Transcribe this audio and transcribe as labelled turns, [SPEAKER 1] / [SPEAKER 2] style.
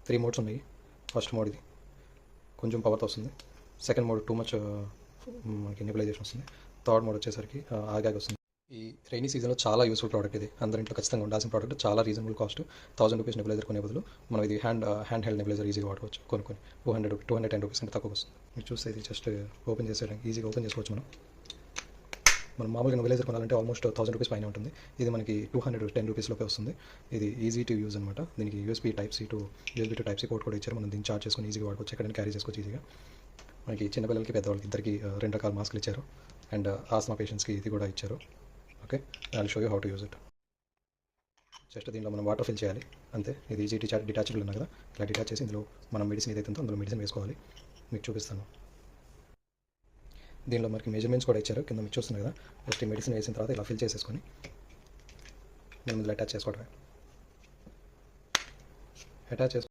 [SPEAKER 1] 3 modes ఉన్నాయి. First mode ఇది కొంచెం పవర్తో వస్తుంది. సెకండ్ మోడ్ టూ మచ్ మనకి నెబులైజేషన్ వస్తుంది. థర్డ్ మోడ్ వచ్చేసరికి ఆగాగి వస్తుంది. ఈ రైనీ సీజన్లో చాలా యూస్ఫుల్ ప్రోడక్ట్ ఇది. అందరింట్లో ఖచ్చితంగా ఉండాల్సిన ప్రోడక్ట్. చాలా రీజనబుల్ కాస్ట్. 1000 రూపీస్ నెబులైజర్ కొనే బదులు మనం ఇది హ్యాండ్ హెల్డ్ నెబులైజర్ ఈజీగా వాడుకోవచ్చు. కొనుక్కొని 210 రూపీస్ అంటే తక్కువ వస్తుంది. మీరు చూస్తే ఇది జస్ట్ ఓపెన్ చేసేయడానికి ఈజీగా ఓపెన్ చేసుకోవచ్చు. మనం మామూలుగా నెబులైజర్ కొనాలంటే ఆల్మోస్ట్ 1000 రూపీస్ పైన ఉంటుంది. ఇది మనకి 210 రూపీస్లోపే వస్తుంది. ఇది ఈజీ టు యూజ్ అనమాట. దీనికి USB type C two port కూడా ఇచ్చారు. మనం దీన్ని చార్జ్ చేసుకొని ఈజీగా వాడుకోవచ్చు. ఎక్కడైనా క్యారీ చేసుకోవచ్చు ఈజీగా. మనకి చిన్నపిల్లలకి పెద్దవాళ్ళకి ఇద్దరికి 2 రకాల మాస్కులు ఇచ్చారు. అండ్ ఆస్మా పేషెంట్స్కి ఇది కూడా ఇచ్చారు. Okay, I show you how to use it. Just దీనిలో మనం వాటర్ ఫిల్ చేయాలి అంతే. ఇది ఈజీ డిటాచబుల్ ఉన్నా కదా, ఇలా డిటాచ్ చేసి ఇందులో మనం మెడిసిన్ ఏదైతే ఉందో అందులో మెడిసిన్ వేసుకోవాలి. మీకు చూపిస్తాను. దీనిలో మనకి మెజర్మెంట్స్ కూడా ఇచ్చారు కింద, మీకు చూస్తున్నారు కదా. జస్ట్ ఈ మెడిసిన్ వేసిన తర్వాత ఇలా ఫిల్ చేసేసుకొని మనం ఇందులో అటాచ్ చేసుకోవడమే. అటాచ్